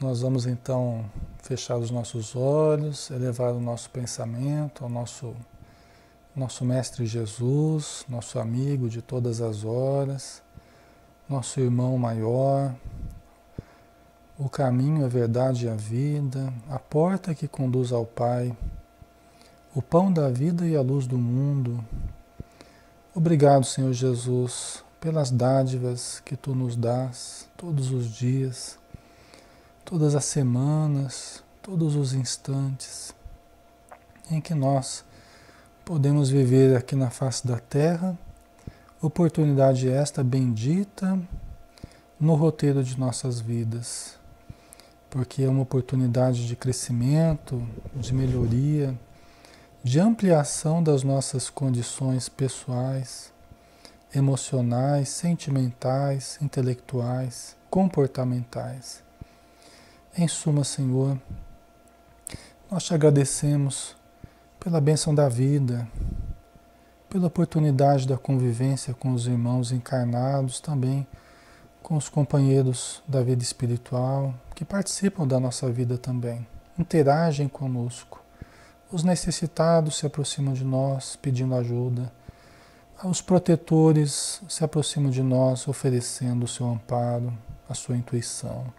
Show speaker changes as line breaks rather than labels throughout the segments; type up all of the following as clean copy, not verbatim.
Nós vamos então fechar os nossos olhos, elevar o nosso pensamento ao nosso Mestre Jesus, nosso amigo de todas as horas, nosso irmão maior, o caminho, a verdade e a vida, a porta que conduz ao Pai, o pão da vida e a luz do mundo. Obrigado, Senhor Jesus, pelas dádivas que Tu nos dás todos os dias, todas as semanas, todos os instantes em que nós podemos viver aqui na face da terra, oportunidade esta bendita no roteiro de nossas vidas, porque é uma oportunidade de crescimento, de melhoria, de ampliação das nossas condições pessoais, emocionais, sentimentais, intelectuais, comportamentais. Em suma, Senhor, nós te agradecemos pela bênção da vida, pela oportunidade da convivência com os irmãos encarnados, também com os companheiros da vida espiritual, que participam da nossa vida também, interagem conosco. Os necessitados se aproximam de nós pedindo ajuda, os protetores se aproximam de nós oferecendo o seu amparo, a sua intuição.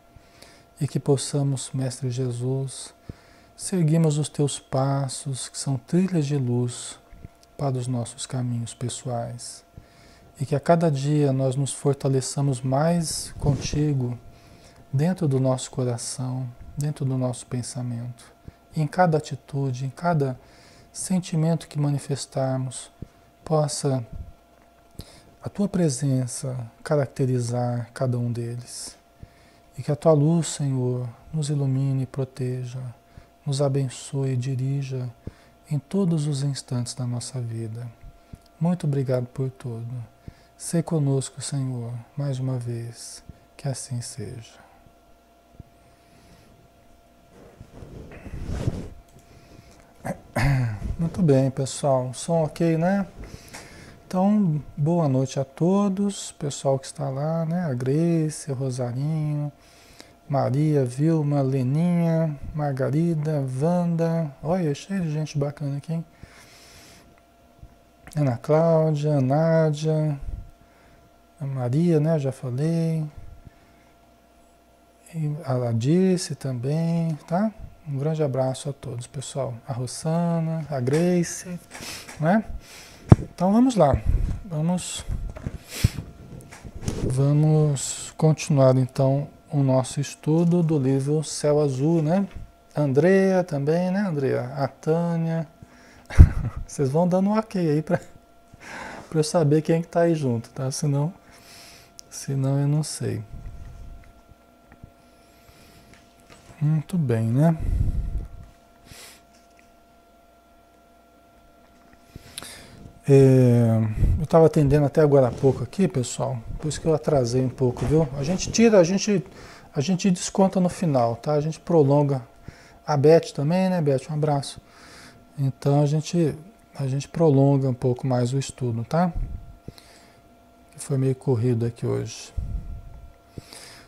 E que possamos, Mestre Jesus, seguirmos os teus passos, que são trilhas de luz para os nossos caminhos pessoais. E que a cada dia nós nos fortaleçamos mais contigo, dentro do nosso coração, dentro do nosso pensamento. E em cada atitude, em cada sentimento que manifestarmos, possa a tua presença caracterizar cada um deles. E que a tua luz, Senhor, nos ilumine e proteja, nos abençoe e dirija em todos os instantes da nossa vida. Muito obrigado por tudo. Sê conosco, Senhor, mais uma vez. Que assim seja. Muito bem, pessoal. Som ok, né? Então, boa noite a todos. Pessoal que está lá, né? A Grace, o Rosarinho, Maria, Vilma, Leninha, Margarida, Wanda. Olha, cheio de gente bacana aqui, hein? Ana Cláudia, Nádia, a Maria, né? Já falei. E a Ladice também, tá? Um grande abraço a todos, pessoal. A Rossana, a Grace, né? Então vamos lá. Vamos continuar então o nosso estudo do livro Céu Azul, né? A Andrea também, né, Andrea? A Tânia. Vocês vão dando um ok aí para eu saber quem que tá aí junto, tá? Senão eu não sei. Muito bem, né? Eu estava atendendo até agora há pouco aqui, pessoal, por isso que eu atrasei um pouco, viu? A gente desconta no final, tá? A gente prolonga. A Beth também, né, Beth? Um abraço. Então a gente prolonga um pouco mais o estudo, tá? Foi meio corrido aqui hoje.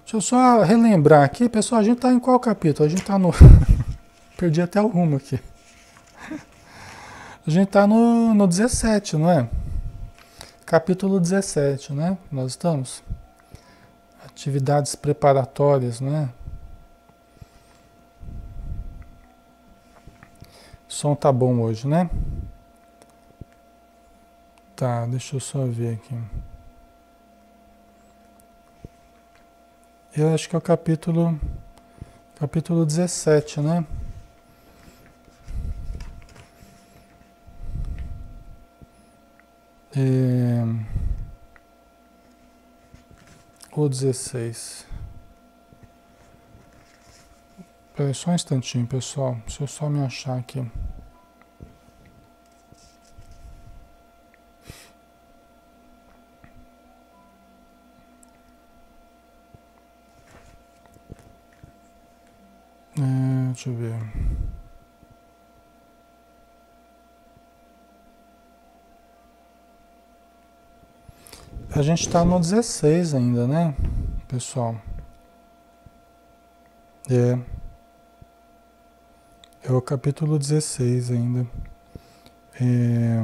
Deixa eu só relembrar aqui, pessoal, a gente está em qual capítulo? A gente está no... Perdi até o rumo aqui. A gente está no 17, não é? Capítulo 17, né? Nós estamos. Atividades preparatórias, né? O som tá bom hoje, né? Tá, deixa eu só ver aqui. Eu acho que é o capítulo 17, né? Ou 16. Espera só um instantinho, pessoal. Deixa eu só me achar aqui. Deixa eu ver. A gente está no 16 ainda, né, pessoal? É, é o capítulo 16 ainda. É,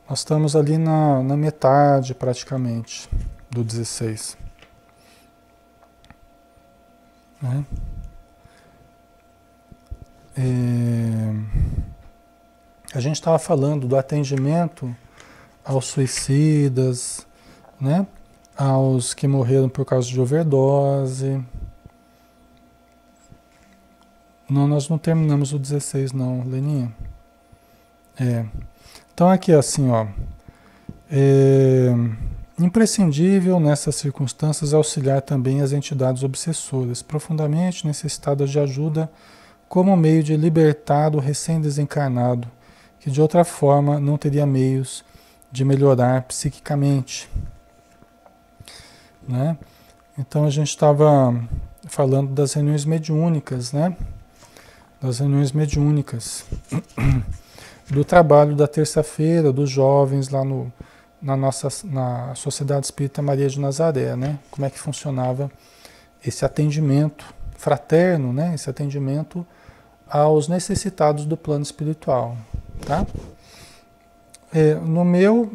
nós estamos ali na metade, praticamente, do 16. Né? A gente estava falando do atendimento aos suicidas, né? Aos que morreram por causa de overdose. Não, nós não terminamos o 16 não, Leninha. Então aqui assim, ó. Imprescindível nessas circunstâncias auxiliar também as entidades obsessoras, profundamente necessitadas de ajuda como meio de libertar o recém-desencarnado, que de outra forma não teria meios de melhorar psiquicamente. Né? Então a gente estava falando das reuniões mediúnicas, né? Das reuniões mediúnicas, do trabalho da terça-feira, dos jovens lá na Sociedade Espírita Maria de Nazaré, né? Como é que funcionava esse atendimento fraterno, né? Esse atendimento aos necessitados do plano espiritual, tá? No meu,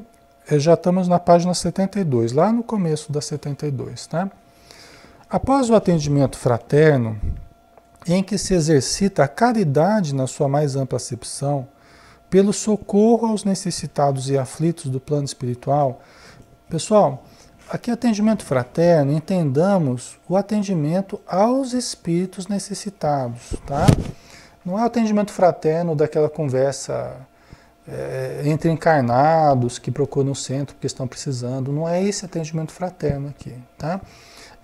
já estamos na página 72, lá no começo da 72, tá? Após o atendimento fraterno, em que se exercita a caridade na sua mais ampla acepção, pelo socorro aos necessitados e aflitos do plano espiritual. Pessoal, aqui atendimento fraterno, entendamos o atendimento aos espíritos necessitados, tá? Não é o atendimento fraterno daquela conversa entre encarnados que procuram o centro porque estão precisando, não é esse atendimento fraterno aqui, tá?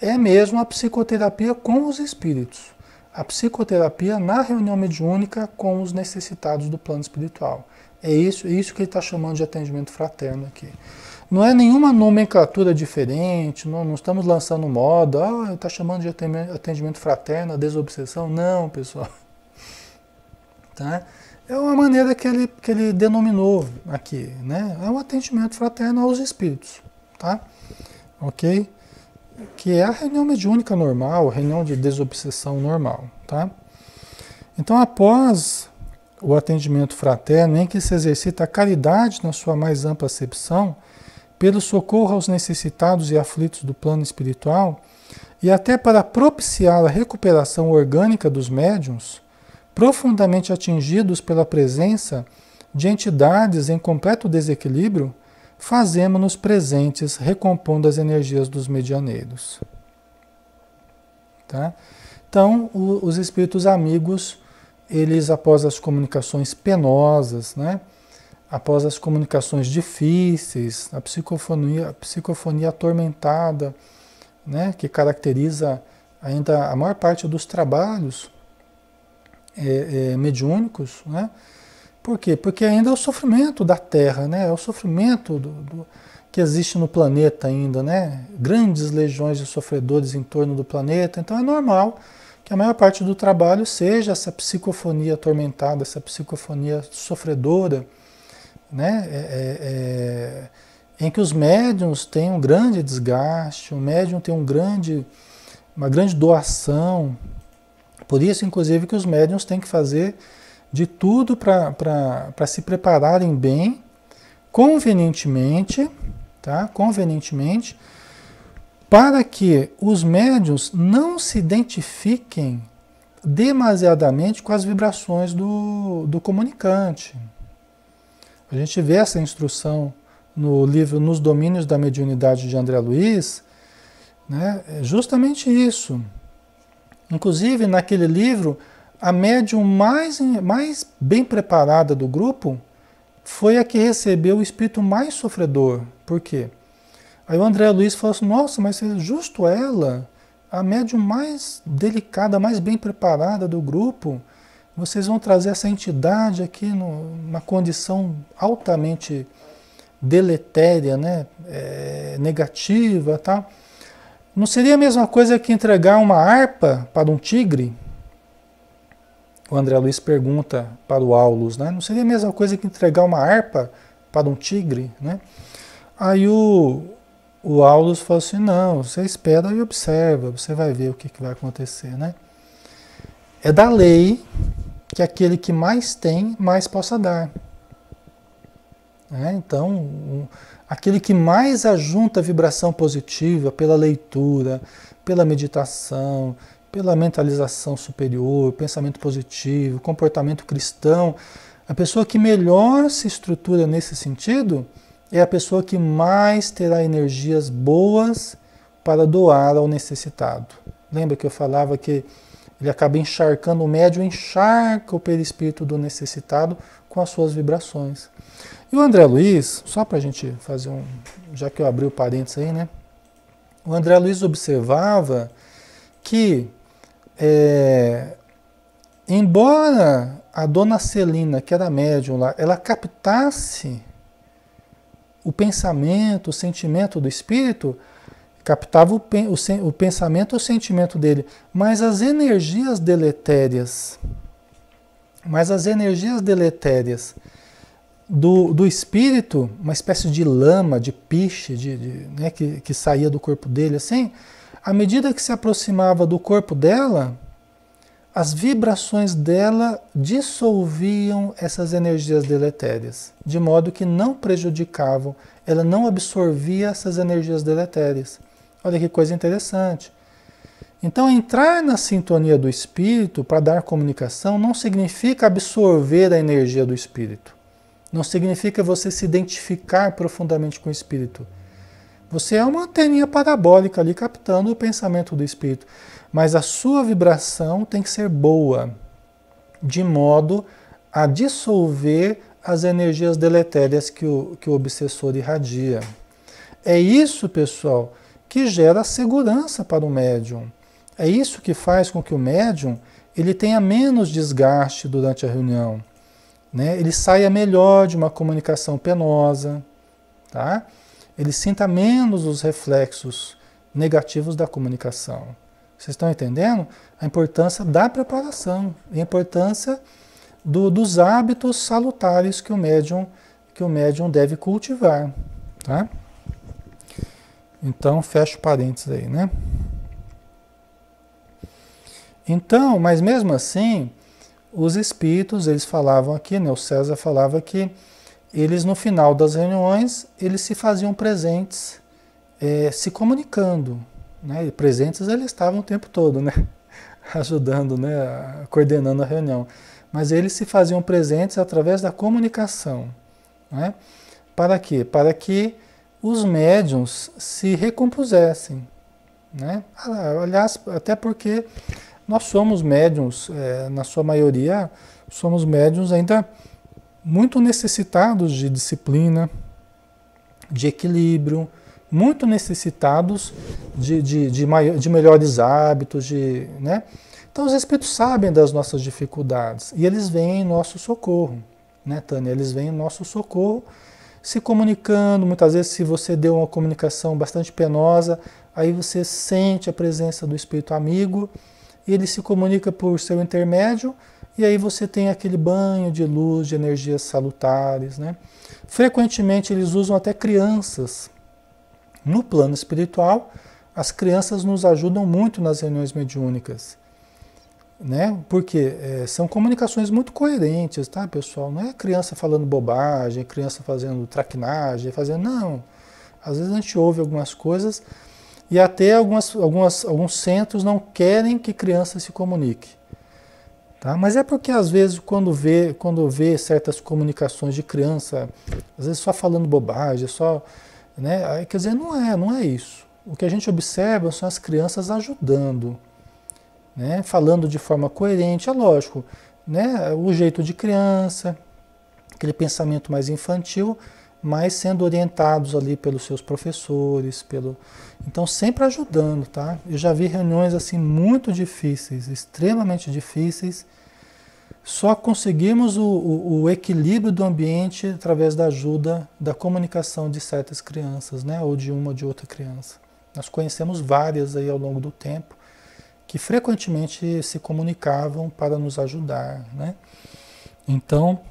É mesmo a psicoterapia com os espíritos. A psicoterapia na reunião mediúnica com os necessitados do plano espiritual. É isso que ele está chamando de atendimento fraterno aqui. Não é nenhuma nomenclatura diferente, não estamos lançando moda, ele está chamando de atendimento fraterno, a desobsessão. Não, pessoal. Tá? É uma maneira que ele denominou aqui, né? É um atendimento fraterno aos espíritos. Tá? Ok? Que é a reunião mediúnica normal, a reunião de desobsessão normal, tá? Então, após o atendimento fraterno, em que se exercita a caridade na sua mais ampla acepção, pelo socorro aos necessitados e aflitos do plano espiritual, e até para propiciar a recuperação orgânica dos médiuns, profundamente atingidos pela presença de entidades em completo desequilíbrio, fazemos-nos presentes recompondo as energias dos medianeiros. Tá? Então, os espíritos amigos, eles após as comunicações penosas, né? Após as comunicações difíceis, a psicofonia atormentada, né? Que caracteriza ainda a maior parte dos trabalhos mediúnicos, né? Por quê? Porque ainda é o sofrimento da Terra, né? É o sofrimento que existe no planeta ainda, né? Grandes legiões de sofredores em torno do planeta. Então é normal que a maior parte do trabalho seja essa psicofonia atormentada, essa psicofonia sofredora, né? Em que os médiuns têm um grande desgaste, o médium tem uma grande doação. Por isso, inclusive, que os médiuns têm que fazer de tudo para se prepararem bem, convenientemente, tá? Convenientemente, para que os médiuns não se identifiquem demasiadamente com as vibrações do comunicante. A gente vê essa instrução no livro Nos Domínios da Mediunidade de André Luiz, né? É justamente isso. Inclusive, naquele livro, a médium mais bem preparada do grupo foi a que recebeu o espírito mais sofredor. Por quê? Aí o André Luiz falou assim, nossa, mas é justo ela, a médium mais delicada, mais bem preparada do grupo, vocês vão trazer essa entidade aqui numa condição altamente deletéria, né? Negativa, tá? Não seria a mesma coisa que entregar uma harpa para um tigre? O André Luiz pergunta para o Aulus, né? Não seria a mesma coisa que entregar uma harpa para um tigre, né? Aí o o Aulus falou assim, não, você espera e observa, você vai ver o que, que vai acontecer, né? É da lei que aquele que mais tem, mais possa dar. Né? Então, aquele que mais ajunta vibração positiva pela leitura, pela meditação, pela mentalização superior, pensamento positivo, comportamento cristão, a pessoa que melhor se estrutura nesse sentido é a pessoa que mais terá energias boas para doar ao necessitado. Lembra que eu falava que ele acaba encharcando, o médium encharca o perispírito do necessitado com as suas vibrações. E o André Luiz, só para a gente fazer um, já que eu abri o parênteses aí, né? O André Luiz observava que, embora a dona Celina, que era médium lá, ela captasse o pensamento, o sentimento do espírito, captava o pensamento e o sentimento dele, mas as energias deletérias, do espírito, uma espécie de lama, de piche, né, que saía do corpo dele, assim, à medida que se aproximava do corpo dela, as vibrações dela dissolviam essas energias deletérias, de modo que não prejudicavam, ela não absorvia essas energias deletérias. Olha que coisa interessante. Então, entrar na sintonia do espírito para dar comunicação não significa absorver a energia do espírito. Não significa você se identificar profundamente com o espírito. Você é uma anteninha parabólica ali captando o pensamento do espírito. Mas a sua vibração tem que ser boa, de modo a dissolver as energias deletérias que o obsessor irradia. É isso, pessoal, que gera segurança para o médium. É isso que faz com que o médium ele tenha menos desgaste durante a reunião. Né? Ele saia melhor de uma comunicação penosa, tá? Ele sinta menos os reflexos negativos da comunicação. Vocês estão entendendo? A importância da preparação, a importância dos hábitos salutares que o médium deve cultivar. Tá? Então, fecha parênteses aí, né? Então, mas mesmo assim, os espíritos, eles falavam aqui, né? O César falava que eles, no final das reuniões, eles se faziam presentes, se comunicando. Né? E presentes eles estavam o tempo todo, né? Ajudando, né? Coordenando a reunião. Mas eles se faziam presentes através da comunicação. Né? Para quê? Para que os médiuns se recompusessem. Né? Aliás, até porque nós somos médiuns, na sua maioria, somos médiuns ainda muito necessitados de disciplina, de equilíbrio, muito necessitados de melhores hábitos, né? Então os espíritos sabem das nossas dificuldades e eles vêm em nosso socorro, né, Tânia? Eles vêm em nosso socorro se comunicando. Muitas vezes, se você deu uma comunicação bastante penosa, aí você sente a presença do espírito amigo e ele se comunica por seu intermédio e aí você tem aquele banho de luz, de energias salutares, né? Frequentemente eles usam até crianças. No plano espiritual, as crianças nos ajudam muito nas reuniões mediúnicas, né? Porque são comunicações muito coerentes, tá, pessoal? Não é criança falando bobagem, criança fazendo traquinagem, não. Às vezes a gente ouve algumas coisas e até alguns centros não querem que criança se comunique. Tá? Mas é porque às vezes quando vê certas comunicações de criança, às vezes só falando bobagem, só... Né? Quer dizer, não é isso. O que a gente observa são as crianças ajudando, né? Falando de forma coerente, é lógico, né? O jeito de criança, aquele pensamento mais infantil, mas sendo orientados ali pelos seus professores, então sempre ajudando, tá? Eu já vi reuniões assim muito difíceis, extremamente difíceis. Só conseguimos o equilíbrio do ambiente através da ajuda da comunicação de certas crianças, né? Ou de uma ou de outra criança. Nós conhecemos várias aí ao longo do tempo que frequentemente se comunicavam para nos ajudar, né? Então,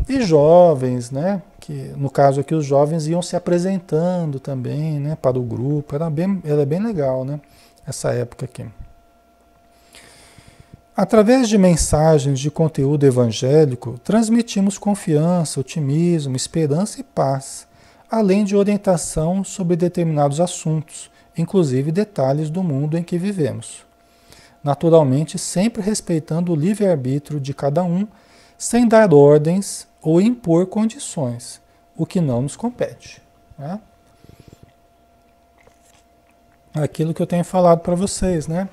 e jovens, né? que no caso aqui os jovens iam se apresentando também, né, para o grupo. Era bem legal, né, essa época aqui. Através de mensagens de conteúdo evangélico, transmitimos confiança, otimismo, esperança e paz, além de orientação sobre determinados assuntos, inclusive detalhes do mundo em que vivemos. Naturalmente, sempre respeitando o livre-arbítrio de cada um, sem dar ordens ou impor condições, o que não nos compete. Né? Aquilo que eu tenho falado para vocês, né?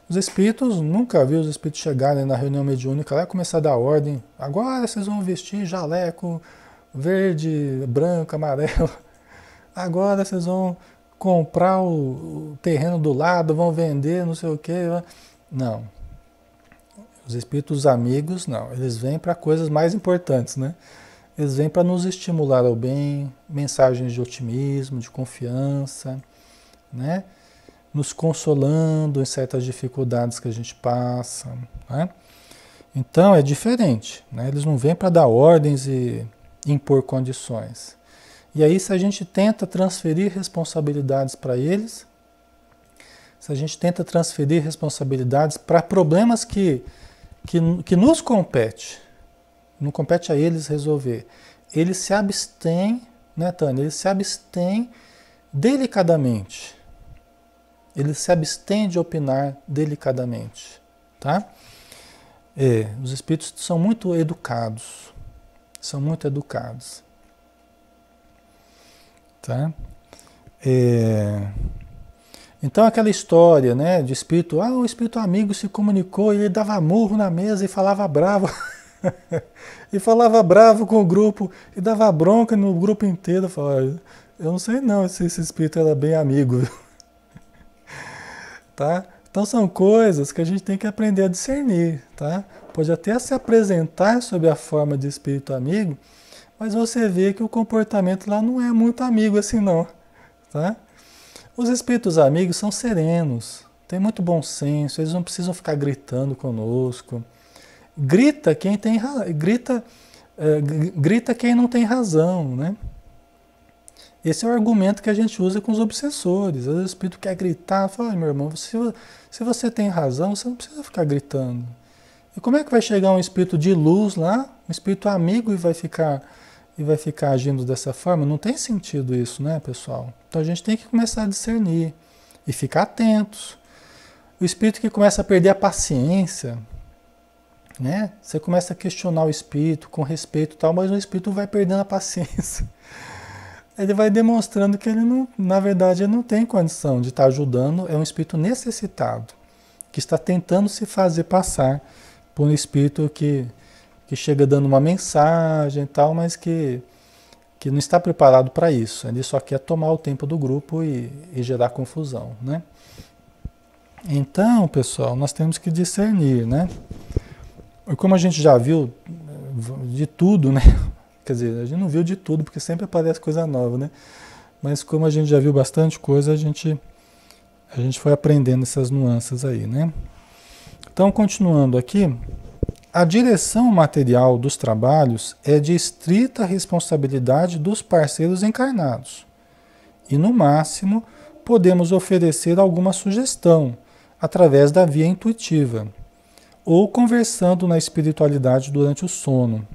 Os espíritos, nunca vi os espíritos chegarem na reunião mediúnica lá e começar a dar ordem. Agora vocês vão vestir jaleco verde, branco, amarelo. Agora vocês vão comprar o terreno do lado, vão vender, não sei o quê. Não. Os espíritos amigos, não. Eles vêm para coisas mais importantes, né? Eles vêm para nos estimular ao bem, mensagens de otimismo, de confiança, né? Nos consolando em certas dificuldades que a gente passa, né? Então é diferente, né? Eles não vêm para dar ordens e impor condições. E aí, se a gente tenta transferir responsabilidades para eles, se a gente tenta transferir responsabilidades para problemas que nos compete, não compete a eles resolver, eles se abstêm, né, Tânia? Eles se abstêm delicadamente. Eles se abstêm de opinar delicadamente, tá? Os espíritos são muito educados, tá? Então aquela história, né, de espírito, o espírito amigo se comunicou e ele dava murro na mesa e falava bravo, e falava bravo com o grupo, e dava bronca no grupo inteiro. Eu falava, eu não sei não se esse espírito era bem amigo. Tá? Então são coisas que a gente tem que aprender a discernir, tá? Pode até se apresentar sob a forma de espírito amigo, mas você vê que o comportamento lá não é muito amigo assim não, tá? Os espíritos amigos são serenos, têm muito bom senso, eles não precisam ficar gritando conosco. Grita quem não tem razão, né? Esse é o argumento que a gente usa com os obsessores. O espírito quer gritar, fala, meu irmão, se você tem razão, você não precisa ficar gritando. E como é que vai chegar um espírito de luz lá, um espírito amigo e vai ficar agindo dessa forma? Não tem sentido isso, né, pessoal? Então a gente tem que começar a discernir e ficar atentos. O espírito que começa a perder a paciência, né? Você começa a questionar o espírito com respeito e tal, mas o espírito vai perdendo a paciência. Ele vai demonstrando que ele não, na verdade, ele não tem condição de estar ajudando, é um espírito necessitado, que está tentando se fazer passar por um espírito que chega dando uma mensagem e tal, mas que não está preparado para isso. Ele só quer tomar o tempo do grupo e gerar confusão, né? Então, pessoal, nós temos que discernir, né? Como a gente já viu de tudo, né? Quer dizer, a gente não viu de tudo, porque sempre aparece coisa nova, né? Mas como a gente já viu bastante coisa, a gente foi aprendendo essas nuances aí, né? Então, continuando aqui, a direção material dos trabalhos é de estrita responsabilidade dos parceiros encarnados. E, no máximo, podemos oferecer alguma sugestão através da via intuitiva, ou conversando na espiritualidade durante o sono.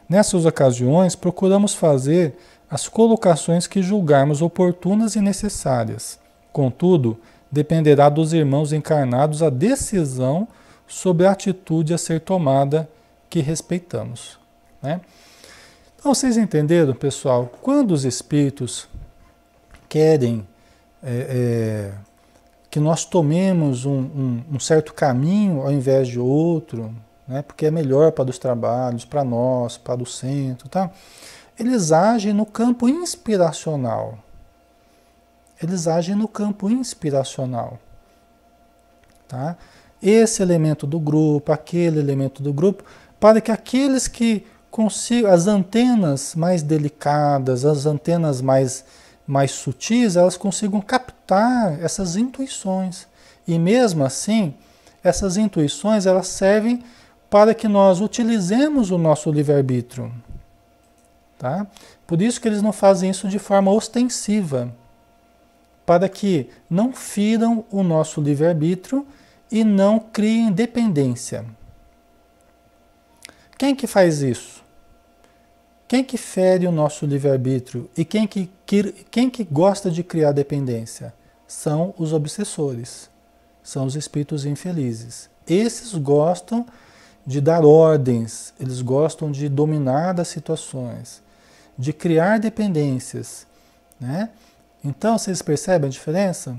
Nessas ocasiões, procuramos fazer as colocações que julgarmos oportunas e necessárias. Contudo, dependerá dos irmãos encarnados a decisão sobre a atitude a ser tomada, que respeitamos, né? Então, vocês entenderam, pessoal? Quando os espíritos querem que nós tomemos um certo caminho ao invés de outro, né, porque é melhor para os trabalhos, para nós, para o centro, tá? Eles agem no campo inspiracional. Tá? Esse elemento do grupo, aquele elemento do grupo, para que aqueles que consigam, as antenas mais delicadas, as antenas mais sutis, elas consigam captar essas intuições. E mesmo assim, essas intuições, elas servem para que nós utilizemos o nosso livre-arbítrio. Tá? Por isso que eles não fazem isso de forma ostensiva, para que não firam o nosso livre-arbítrio e não criem dependência. Quem que faz isso? Quem que fere o nosso livre-arbítrio e quem que gosta de criar dependência? São os obsessores, são os espíritos infelizes. Esses gostam de dar ordens, eles gostam de dominar as situações, de criar dependências, né? Então, vocês percebem a diferença?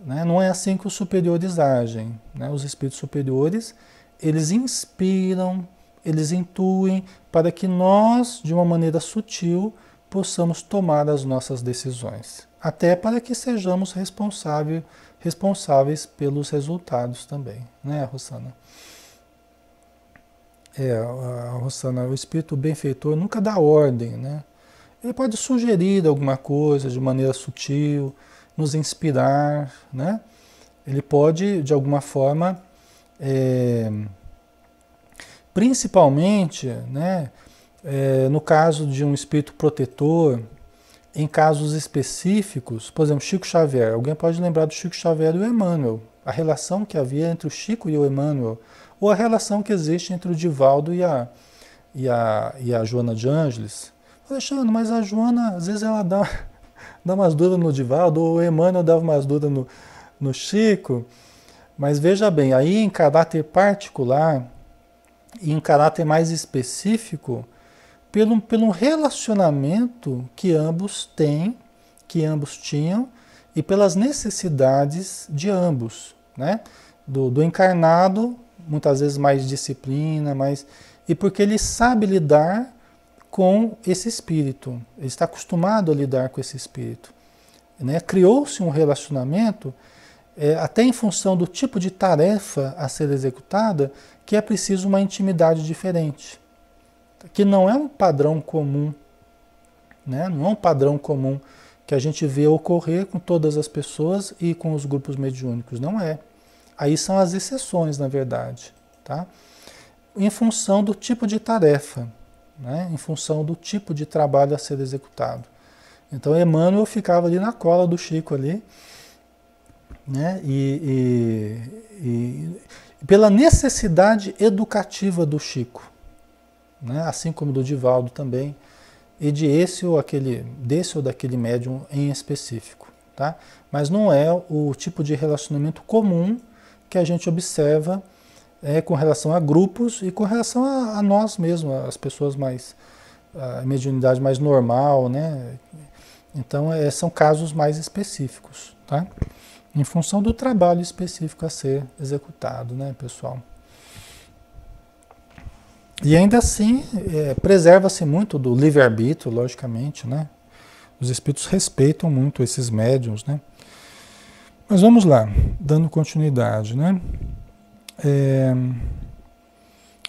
Né? Não é assim que os superiores agem, né? Os espíritos superiores, eles inspiram, eles intuem para que nós, de uma maneira sutil, possamos tomar as nossas decisões. Até para que sejamos responsáveis pelos resultados também, né, Rosana? A Rosana, o espírito benfeitor nunca dá ordem, né? Ele pode sugerir alguma coisa de maneira sutil, nos inspirar, né? Ele pode, de alguma forma, principalmente, né, no caso de um espírito protetor, em casos específicos, por exemplo, Chico Xavier. Alguém pode lembrar do Chico Xavier e o Emmanuel, a relação que havia entre o Chico e o Emmanuel, ou a relação que existe entre o Divaldo e a Joana de Ângeles. Alexandre, mas a Joana, às vezes ela dá umas duras no Divaldo, ou o Emmanuel dava umas duras no Chico. Mas veja bem, aí em caráter particular e em caráter mais específico, pelo relacionamento que ambos têm, que ambos tinham, e pelas necessidades de ambos, né? Do encarnado, muitas vezes mais disciplina, e porque ele sabe lidar com esse espírito, ele está acostumado a lidar com esse espírito, né? Criou-se um relacionamento, até em função do tipo de tarefa a ser executada, que é preciso uma intimidade diferente, que não é um padrão comum, né? Não é um padrão comum que a gente vê ocorrer com todas as pessoas e com os grupos mediúnicos, não é. Aí são as exceções, na verdade, tá? Em função do tipo de tarefa, né? Em função do tipo de trabalho a ser executado. Então, Emmanuel ficava ali na cola do Chico ali, né? E pela necessidade educativa do Chico, né? Assim como do Divaldo também, e desse ou daquele médium em específico, tá? Mas não é o tipo de relacionamento comum que a gente observa com relação a grupos e com relação a nós mesmos, as pessoas mais, a mediunidade mais normal, né? Então, são casos mais específicos, tá? Em função do trabalho específico a ser executado, né, pessoal? E ainda assim, preserva-se muito do livre-arbítrio, logicamente, né? Os espíritos respeitam muito esses médiuns, né? Mas vamos lá, dando continuidade, né?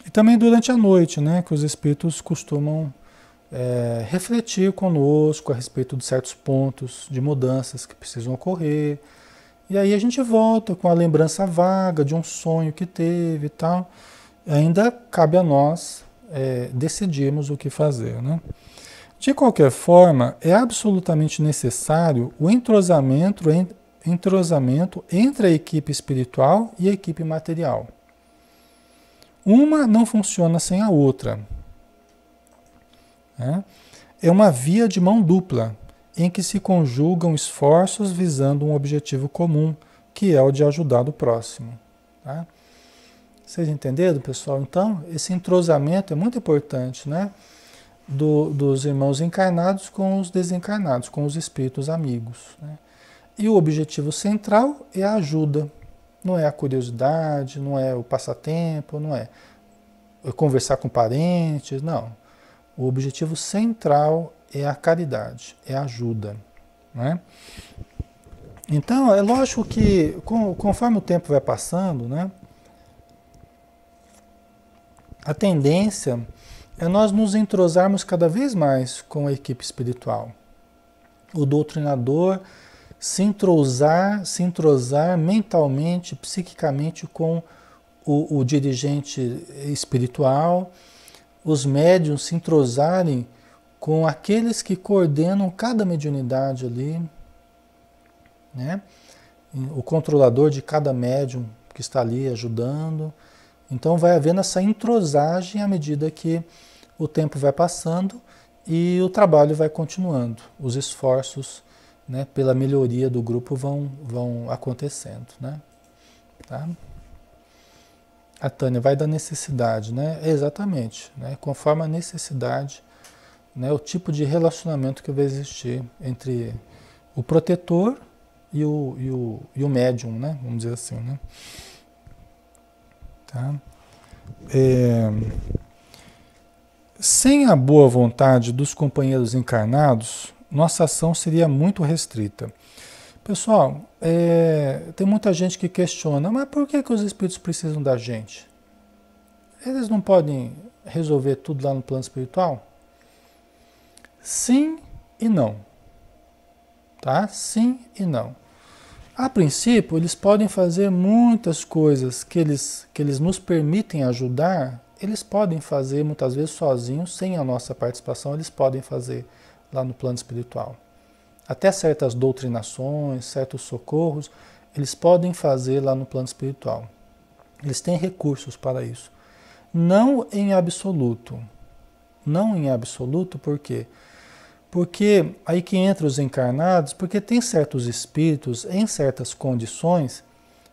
E também durante a noite, né? Que os espíritos costumam refletir conosco a respeito de certos pontos de mudanças que precisam ocorrer. E aí a gente volta com a lembrança vaga de um sonho que teve e tal. Ainda cabe a nós decidirmos o que fazer, né? De qualquer forma, é absolutamente necessário o entrosamento entre a equipe espiritual e a equipe material. Uma não funciona sem a outra, né? É uma via de mão dupla, em que se conjugam esforços visando um objetivo comum, que é o de ajudar o próximo, tá? Vocês entenderam, pessoal? Então, esse entrosamento é muito importante, né? Dos irmãos encarnados com os desencarnados, com os espíritos amigos, né? E o objetivo central é a ajuda, não é a curiosidade, não é o passatempo, não é conversar com parentes, não. O objetivo central é a caridade, é a ajuda, né? Então, é lógico que conforme o tempo vai passando, né? A tendência é nós nos entrosarmos cada vez mais com a equipe espiritual. O doutrinador se entrosar mentalmente, psiquicamente com o dirigente espiritual, os médiuns se entrosarem com aqueles que coordenam cada mediunidade ali, né? O controlador de cada médium que está ali ajudando. Então vai havendo essa entrosagem à medida que o tempo vai passando e o trabalho vai continuando. Os esforços, né, pela melhoria do grupo vão acontecendo, né? Tá? A Tânia vai da necessidade, né? Exatamente, né? Conforme a necessidade, né, o tipo de relacionamento que vai existir entre o protetor e o médium, né? Vamos dizer assim, né? Tá? Sem a boa vontade dos companheiros encarnados, nossa ação seria muito restrita. Pessoal, tem muita gente que questiona, mas por que os espíritos precisam da gente? Eles não podem resolver tudo lá no plano espiritual? Sim e não. Tá? Sim e não. A princípio, eles podem fazer muitas coisas que eles nos permitem ajudar, eles podem fazer muitas vezes sozinhos, sem a nossa participação, eles podem fazer lá no plano espiritual. Até certas doutrinações, certos socorros, eles podem fazer lá no plano espiritual. Eles têm recursos para isso. Não em absoluto. Não em absoluto, por quê? Porque aí que entra os encarnados, porque tem certos espíritos em certas condições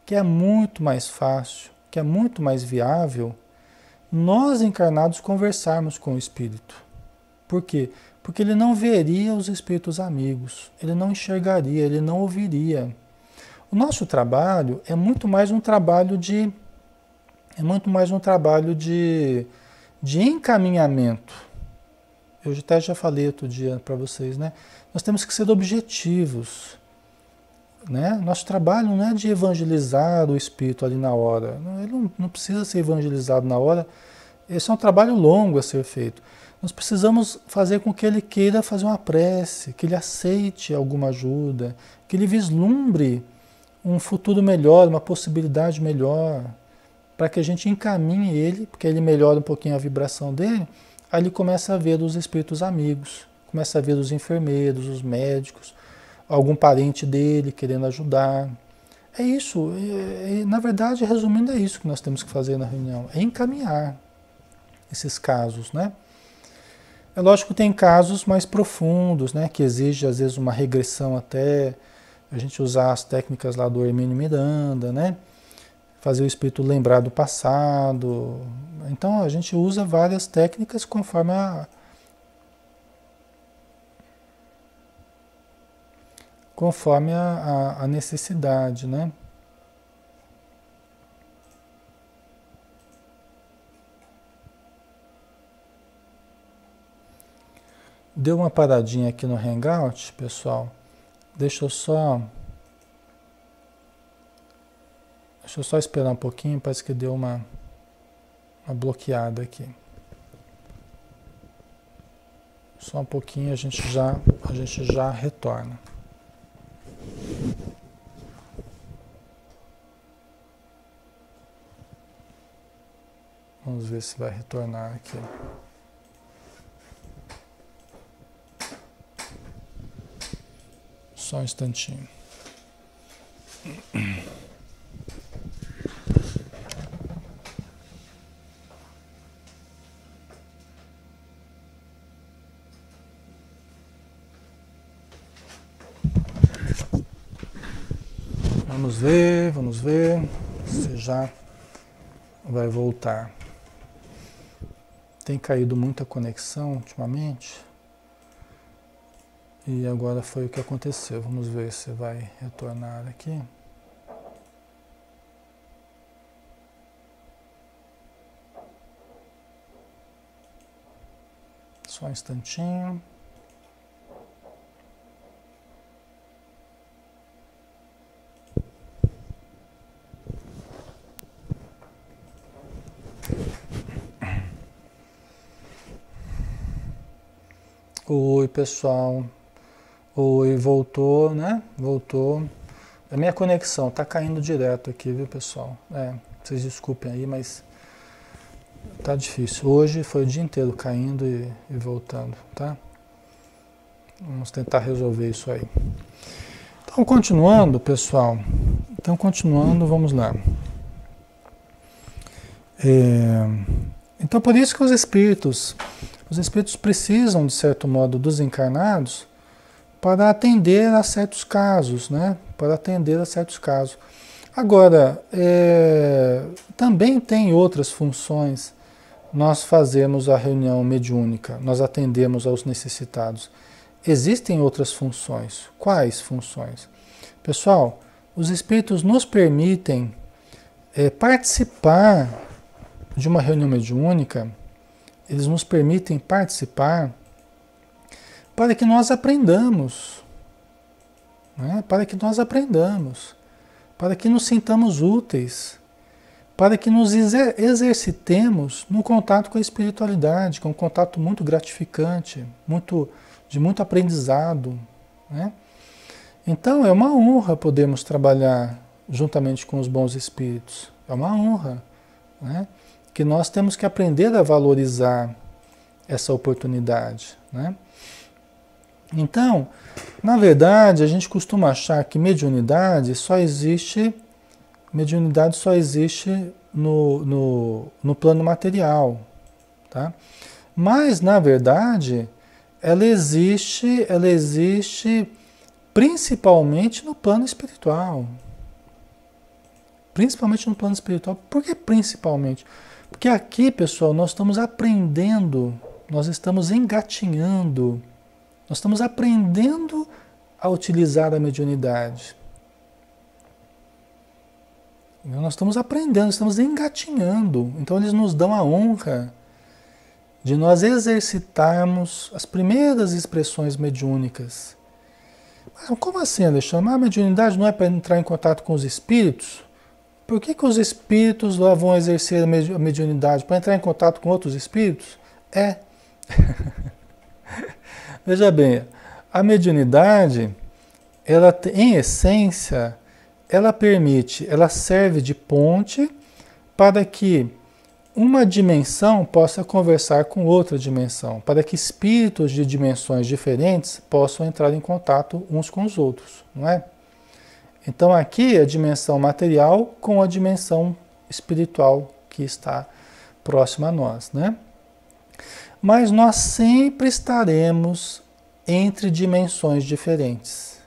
que é muito mais fácil, que é muito mais viável nós encarnados conversarmos com o espírito. Por quê? Porque ele não veria os espíritos amigos, ele não enxergaria, ele não ouviria. O nosso trabalho é muito mais um trabalho de de encaminhamento. Eu até já falei outro dia para vocês, né? Nós temos que ser objetivos, né? Nosso trabalho não é de evangelizar o espírito ali na hora. Ele não precisa ser evangelizado na hora. Esse é um trabalho longo a ser feito. Nós precisamos fazer com que ele queira fazer uma prece, que ele aceite alguma ajuda, que ele vislumbre um futuro melhor, uma possibilidade melhor, para que a gente encaminhe ele, porque ele melhora um pouquinho a vibração dele. Aí ele começa a ver os espíritos amigos, começa a ver os enfermeiros, os médicos, algum parente dele querendo ajudar. É isso, na verdade, resumindo, é isso que nós temos que fazer na reunião, é encaminhar esses casos, né? É lógico que tem casos mais profundos, né, que exige às vezes uma regressão até a gente usar as técnicas lá do Hermínio Miranda, né? Fazer o espírito lembrar do passado. Então a gente usa várias técnicas conforme a necessidade, né? Deu uma paradinha aqui no Hangout, pessoal. Deixa eu só esperar um pouquinho, parece que deu uma bloqueada aqui. Só um pouquinho, a gente já retorna. Vamos ver se vai retornar aqui. Só um instantinho. Vamos ver se já vai voltar. Tem caído muita conexão ultimamente. E agora foi o que aconteceu. Vamos ver se vai retornar aqui. Só um instantinho. Oi, pessoal. Oi, voltou, né? Voltou. A minha conexão tá caindo direto aqui, viu, pessoal? Vocês desculpem aí, mas tá difícil. Hoje foi o dia inteiro caindo e voltando, tá? Vamos tentar resolver isso aí. Então, continuando, pessoal. Então, continuando, vamos lá. Então, por isso que os espíritos precisam, de certo modo, dos encarnados para atender a certos casos, né? Para atender a certos casos. Agora, também tem outras funções. Nós fazemos a reunião mediúnica, nós atendemos aos necessitados. Existem outras funções. Quais funções? Pessoal, os espíritos nos permitem participar de uma reunião mediúnica, eles nos permitem participar para que nós aprendamos, né? Para que nós aprendamos, para que nos sintamos úteis, para que nos exercitemos no contato com a espiritualidade, que é um contato muito gratificante, de muito aprendizado, né? Então é uma honra podermos trabalhar juntamente com os bons espíritos, é uma honra, né? Que nós temos que aprender a valorizar essa oportunidade, né? Então, na verdade, a gente costuma achar que mediunidade só existe no plano material, tá? Mas, na verdade, ela existe principalmente no plano espiritual. Principalmente no plano espiritual. Por que principalmente? Porque aqui, pessoal, nós estamos aprendendo, nós estamos engatinhando, nós estamos aprendendo a utilizar a mediunidade. Nós estamos aprendendo, estamos engatinhando. Então eles nos dão a honra de nós exercitarmos as primeiras expressões mediúnicas. Mas como assim, Alexandre? A mediunidade não é para entrar em contato com os espíritos? Por que os espíritos lá vão exercer a mediunidade? Para entrar em contato com outros espíritos? Veja bem, a mediunidade, ela, em essência, ela serve de ponte para que uma dimensão possa conversar com outra dimensão, para que espíritos de dimensões diferentes possam entrar em contato uns com os outros, não é? Então aqui é a dimensão material com a dimensão espiritual que está próxima a nós, né? Mas nós sempre estaremos entre dimensões diferentes,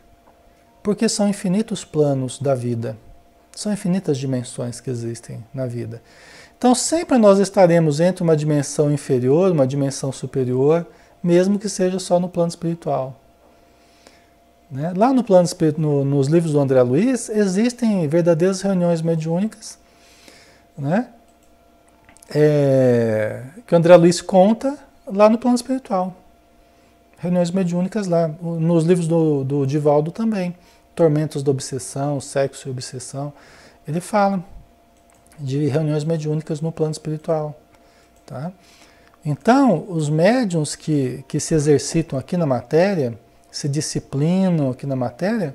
porque são infinitos planos da vida, são infinitas dimensões que existem na vida. Então sempre nós estaremos entre uma dimensão inferior, uma dimensão superior, mesmo que seja só no plano espiritual. Né? Lá no plano espiritual, nos livros do André Luiz, existem verdadeiras reuniões mediúnicas, né? Que o André Luiz conta lá no plano espiritual. Reuniões mediúnicas lá. Nos livros do Divaldo também. Tormentos da obsessão, sexo e obsessão. Ele fala de reuniões mediúnicas no plano espiritual. Tá? Então, os médiuns que se exercitam aqui na matéria, se disciplinam aqui na matéria,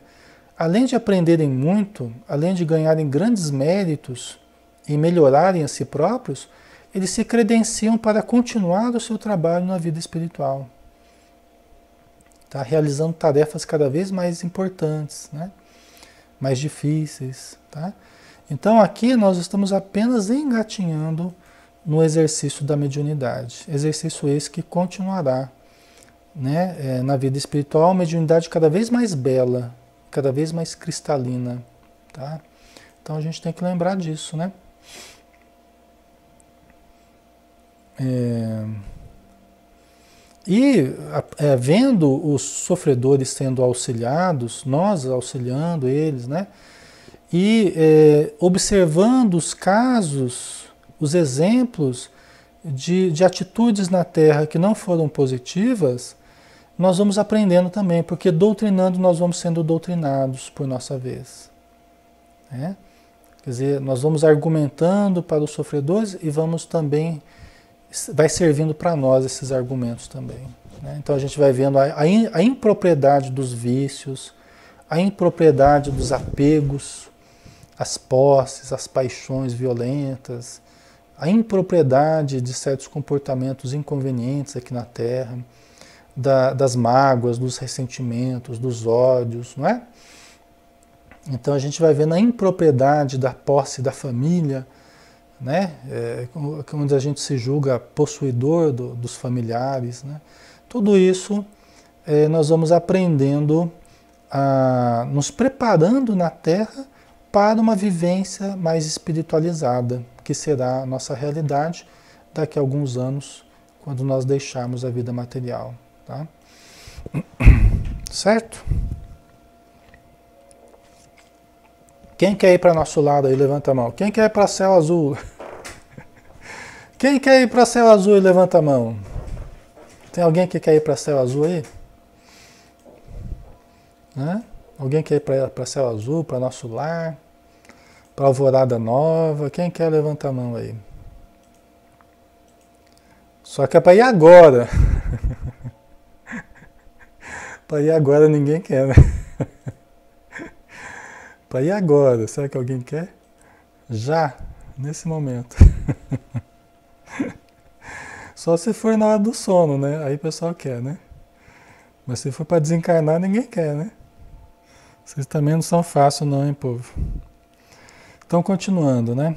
além de aprenderem muito, além de ganharem grandes méritos e melhorarem a si próprios, eles se credenciam para continuar o seu trabalho na vida espiritual. Tá? Realizando tarefas cada vez mais importantes, né? Mais difíceis. Tá? Então aqui nós estamos apenas engatinhando no exercício da mediunidade. Exercício esse que continuará, né? Na vida espiritual, uma mediunidade cada vez mais bela, cada vez mais cristalina. Tá? Então a gente tem que lembrar disso, né? Vendo os sofredores sendo auxiliados, nós auxiliando eles, né? E observando os casos, os exemplos de atitudes na Terra que não foram positivas, nós vamos aprendendo também, porque doutrinando nós vamos sendo doutrinados por nossa vez. Né? Quer dizer, nós vamos argumentando para os sofredores e vamos também, vai servindo para nós esses argumentos também. Né? Então a gente vai vendo a impropriedade dos vícios, a impropriedade dos apegos, as posses, as paixões violentas, a impropriedade de certos comportamentos inconvenientes aqui na Terra, das mágoas, dos ressentimentos, dos ódios, não é? Então a gente vai ver na impropriedade da posse da família, né? Onde a gente se julga possuidor dos familiares, né? Tudo isso nós vamos aprendendo, nos preparando na Terra para uma vivência mais espiritualizada, que será a nossa realidade daqui a alguns anos, quando nós deixarmos a vida material. Tá? Certo? Quem quer ir para nosso lado aí, levanta a mão. Quem quer ir para céu azul? Quem quer ir para céu azul e levanta a mão? Tem alguém que quer ir para céu azul aí? Né? Alguém quer ir para céu azul, para nosso lar? Para Alvorada Nova? Quem quer, levanta a mão aí. Só que é para ir agora. Para ir agora ninguém quer, né? Para ir agora, será que alguém quer? Já, nesse momento. Só se for na hora do sono, né? Aí o pessoal quer, né? Mas se for para desencarnar, ninguém quer, né? Vocês também não são fáceis não, hein, povo? Então, continuando, né?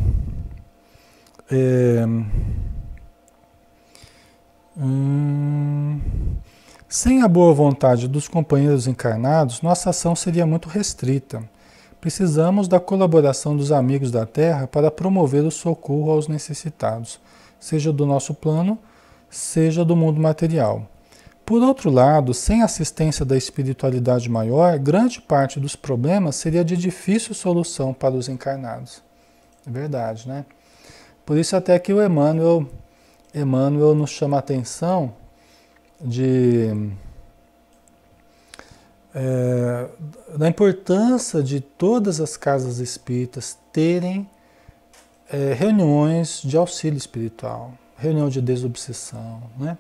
Sem a boa vontade dos companheiros encarnados, nossa ação seria muito restrita. Precisamos da colaboração dos amigos da Terra para promover o socorro aos necessitados, seja do nosso plano, seja do mundo material. Por outro lado, sem a assistência da espiritualidade maior, grande parte dos problemas seria de difícil solução para os encarnados. É verdade, né? Por isso até que o Emmanuel nos chama a atenção da importância de todas as casas espíritas terem reuniões de auxílio espiritual, reunião de desobsessão, né?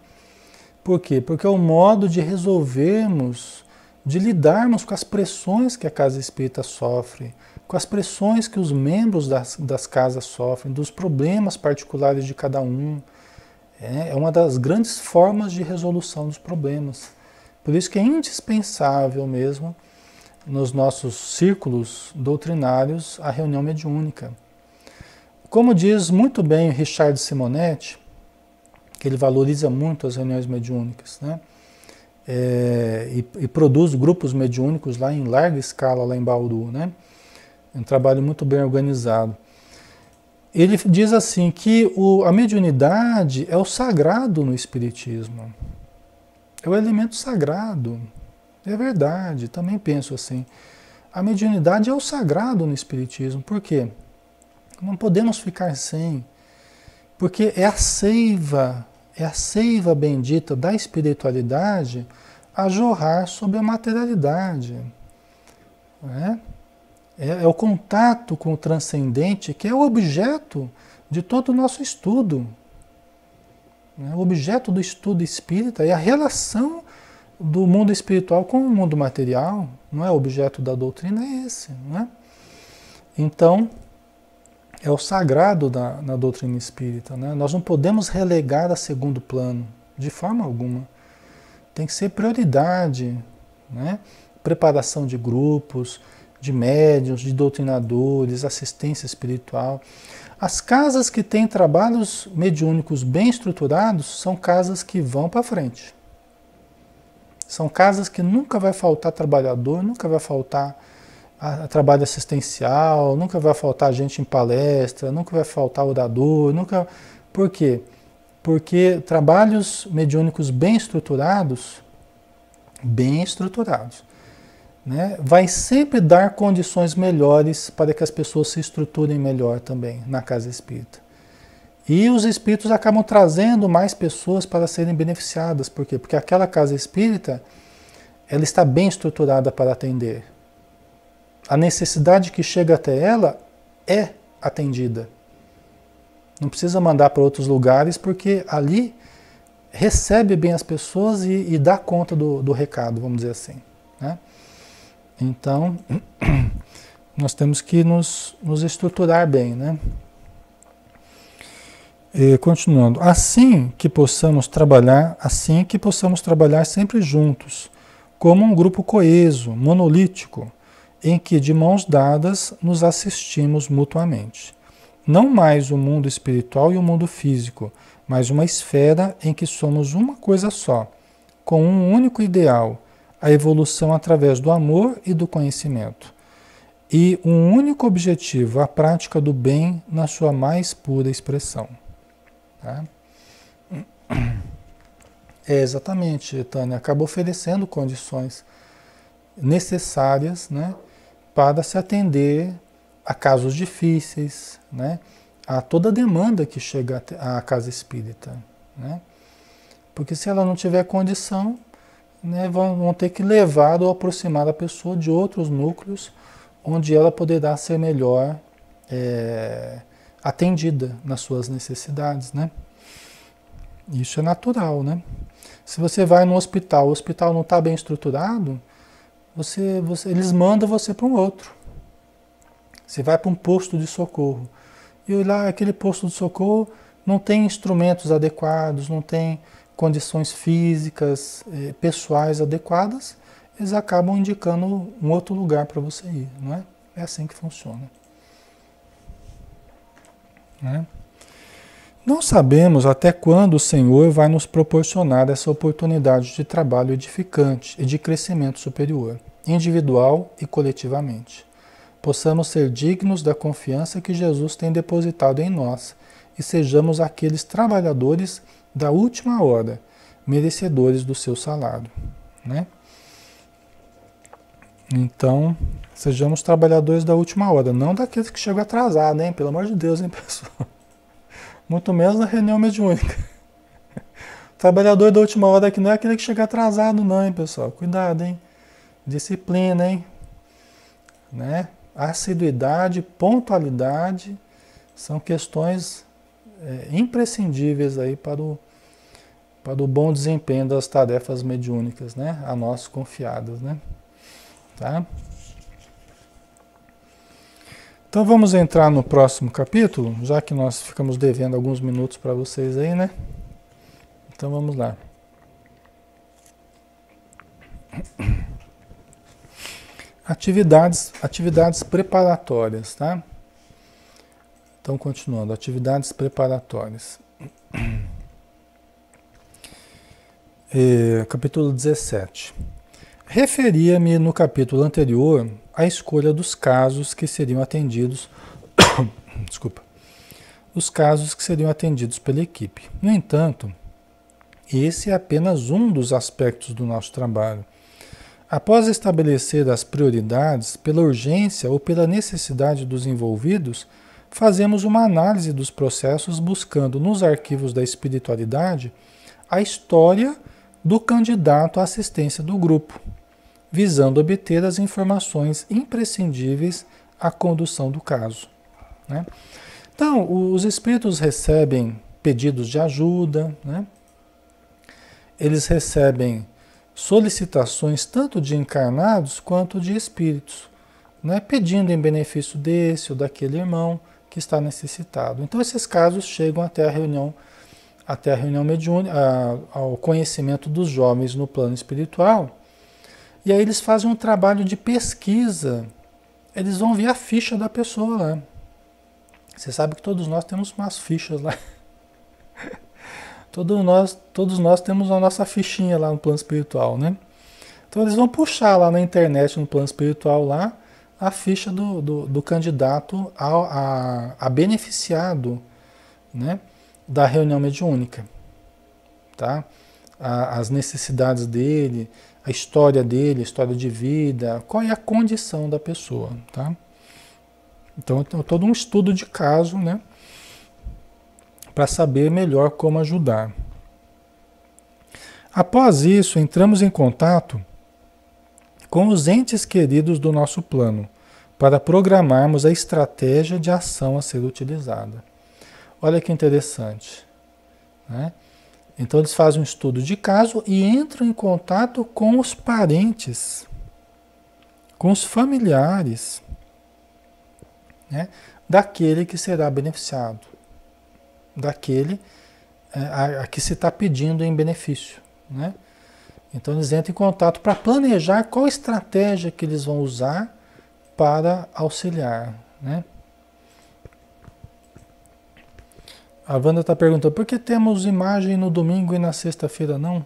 Por quê? Porque é o modo de resolvermos, de lidarmos com as pressões que a casa espírita sofre, com as pressões que os membros das casas sofrem, dos problemas particulares de cada um. É uma das grandes formas de resolução dos problemas. Por isso que é indispensável mesmo, nos nossos círculos doutrinários, a reunião mediúnica. Como diz muito bem Richard Simonetti, que ele valoriza muito as reuniões mediúnicas, né? E produz grupos mediúnicos lá em larga escala, lá em Bauru, né? Um trabalho muito bem organizado. Ele diz assim que a mediunidade é o sagrado no Espiritismo. É o elemento sagrado. É verdade, também penso assim. A mediunidade é o sagrado no Espiritismo. Por quê? Não podemos ficar sem. Porque é a seiva bendita da espiritualidade a jorrar sobre a materialidade. Né? É o contato com o transcendente que é o objeto de todo o nosso estudo. O objeto do estudo espírita é a relação do mundo espiritual com o mundo material. Não é? O objeto da doutrina é esse. Não é? Então, é o sagrado na doutrina espírita. Né? Nós não podemos relegar a segundo plano, de forma alguma. Tem que ser prioridade. Né? Preparação de grupos, de médiuns, de doutrinadores, assistência espiritual. As casas que têm trabalhos mediúnicos bem estruturados são casas que vão para frente. São casas que nunca vai faltar trabalhador, nunca vai faltar trabalho assistencial, nunca vai faltar gente em palestra, nunca vai faltar orador, nunca... Por quê? Porque trabalhos mediúnicos bem estruturados, né, vai sempre dar condições melhores para que as pessoas se estruturem melhor também na casa espírita. E os espíritos acabam trazendo mais pessoas para serem beneficiadas. Por quê? Porque aquela casa espírita, ela está bem estruturada para atender. A necessidade que chega até ela é atendida. Não precisa mandar para outros lugares, porque ali recebe bem as pessoas e dá conta do recado, vamos dizer assim. Né? Então, nós temos que nos estruturar bem, né? Continuando, assim que possamos trabalhar sempre juntos, como um grupo coeso, monolítico, em que de mãos dadas nos assistimos mutuamente. Não mais o mundo espiritual e o mundo físico, mas uma esfera em que somos uma coisa só, com um único ideal, a evolução através do amor e do conhecimento. E um único objetivo, a prática do bem na sua mais pura expressão. Tá? Exatamente, Tânia, acaba oferecendo condições necessárias, né, para se atender a casos difíceis, né, a toda demanda que chega à casa espírita. Né? Porque se ela não tiver condição, né, vão ter que levar ou aproximar a pessoa de outros núcleos onde ela poderá ser melhor atendida nas suas necessidades, né? Isso é natural, né? Se você vai no hospital, o hospital não está bem estruturado, eles mandam você para um outro. Você vai para um posto de socorro. E lá, aquele posto de socorro não tem instrumentos adequados, não tem condições físicas, pessoais adequadas, eles acabam indicando um outro lugar para você ir, não é? É assim que funciona. Né? Não sabemos até quando o Senhor vai nos proporcionar essa oportunidade de trabalho edificante e de crescimento superior, individual e coletivamente. Possamos ser dignos da confiança que Jesus tem depositado em nós e sejamos aqueles trabalhadores da última hora, merecedores do seu salário. Né? Então, sejamos trabalhadores da última hora, não daqueles que chegam atrasados, hein? Pelo amor de Deus, hein, pessoal? Muito menos na reunião mediúnica. Trabalhador da última hora aqui não é aquele que chega atrasado, não, hein, pessoal? Cuidado, hein? Disciplina, hein? Né? Assiduidade, pontualidade são questões imprescindíveis aí para o bom desempenho das tarefas mediúnicas, né? A nós confiadas, né? Tá? Então vamos entrar no próximo capítulo, já que nós ficamos devendo alguns minutos para vocês aí, né? Então vamos lá. Atividades preparatórias, tá? Então continuando, atividades preparatórias. Capítulo 17. Referia-me no capítulo anterior à escolha dos casos que seriam atendidos, desculpa, os casos que seriam atendidos pela equipe. No entanto, esse é apenas um dos aspectos do nosso trabalho. Após estabelecer as prioridades, pela urgência ou pela necessidade dos envolvidos, fazemos uma análise dos processos buscando nos arquivos da espiritualidade a história do candidato à assistência do grupo, visando obter as informações imprescindíveis à condução do caso. Né? Então, os espíritos recebem pedidos de ajuda, né? Eles recebem solicitações tanto de encarnados quanto de espíritos, né? Pedindo em benefício desse ou daquele irmão que está necessitado. Então, esses casos chegam até a reunião mediúnica, ao conhecimento dos jovens no plano espiritual. E aí eles fazem um trabalho de pesquisa. Eles vão ver a ficha da pessoa lá. Você sabe que todos nós temos umas fichas lá. Todos nós temos a nossa fichinha lá no plano espiritual, né? Então eles vão puxar lá na internet, no plano espiritual lá, a ficha do candidato a beneficiado, né, da reunião mediúnica. Tá? As necessidades dele, a história dele, a história de vida, qual é a condição da pessoa, tá? Então, todo um estudo de caso, né, para saber melhor como ajudar. Após isso, entramos em contato com os entes queridos do nosso plano, para programarmos a estratégia de ação a ser utilizada. Olha que interessante, né? Então eles fazem um estudo de caso e entram em contato com os parentes, com os familiares, né, daquele que será beneficiado. daquele a que se está pedindo em benefício, né? Então eles entram em contato para planejar qual estratégia que eles vão usar para auxiliar, né? A Wanda está perguntando, por que temos imagem no domingo e na sexta-feira não?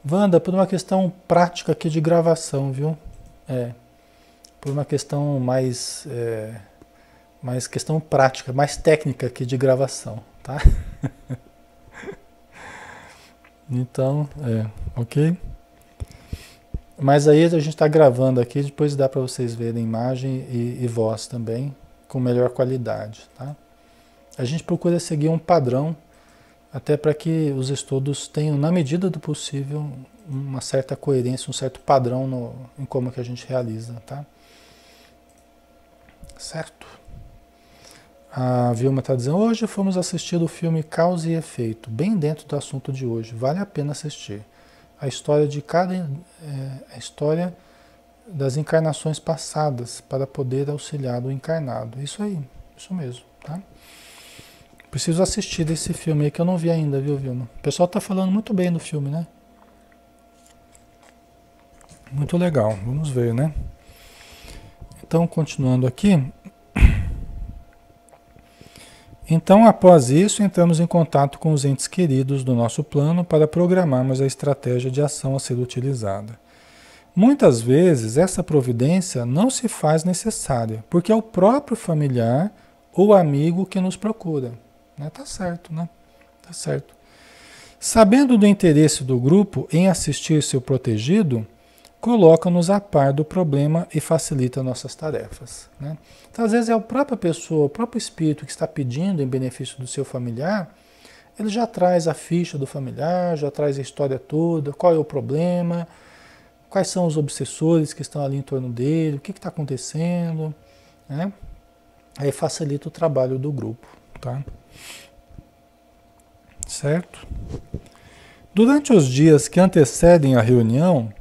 Wanda, por uma questão prática aqui de gravação, viu? Por uma questão mais questão prática, mais técnica aqui de gravação, tá? Então, ok? Mas aí a gente está gravando aqui, depois dá para vocês verem imagem e voz também, com melhor qualidade, tá? A gente procura seguir um padrão, até para que os estudos tenham, na medida do possível, uma certa coerência, um certo padrão em como que a gente realiza, tá? Certo? A Vilma está dizendo, hoje fomos assistir o filme Causa e Efeito, bem dentro do assunto de hoje, vale a pena assistir. A história de a história das encarnações passadas para poder auxiliar o encarnado. Isso aí, isso mesmo, tá? Preciso assistir esse filme aí que eu não vi ainda, viu, Vilma? O pessoal está falando muito bem do filme, né? Muito legal, vamos ver, né? Então, continuando aqui. Então, após isso, entramos em contato com os entes queridos do nosso plano para programarmos a estratégia de ação a ser utilizada. Muitas vezes, essa providência não se faz necessária, porque é o próprio familiar ou amigo que nos procura. Né? Tá certo, né? Tá certo. Sabendo do interesse do grupo em assistir seu protegido, coloca-nos a par do problema e facilita nossas tarefas. Né? Então, às vezes é a própria pessoa, o próprio espírito que está pedindo em benefício do seu familiar, ele já traz a ficha do familiar, já traz a história toda, qual é o problema, quais são os obsessores que estão ali em torno dele, o que está acontecendo, né? Aí facilita o trabalho do grupo, tá? Certo? Durante os dias que antecedem a reunião,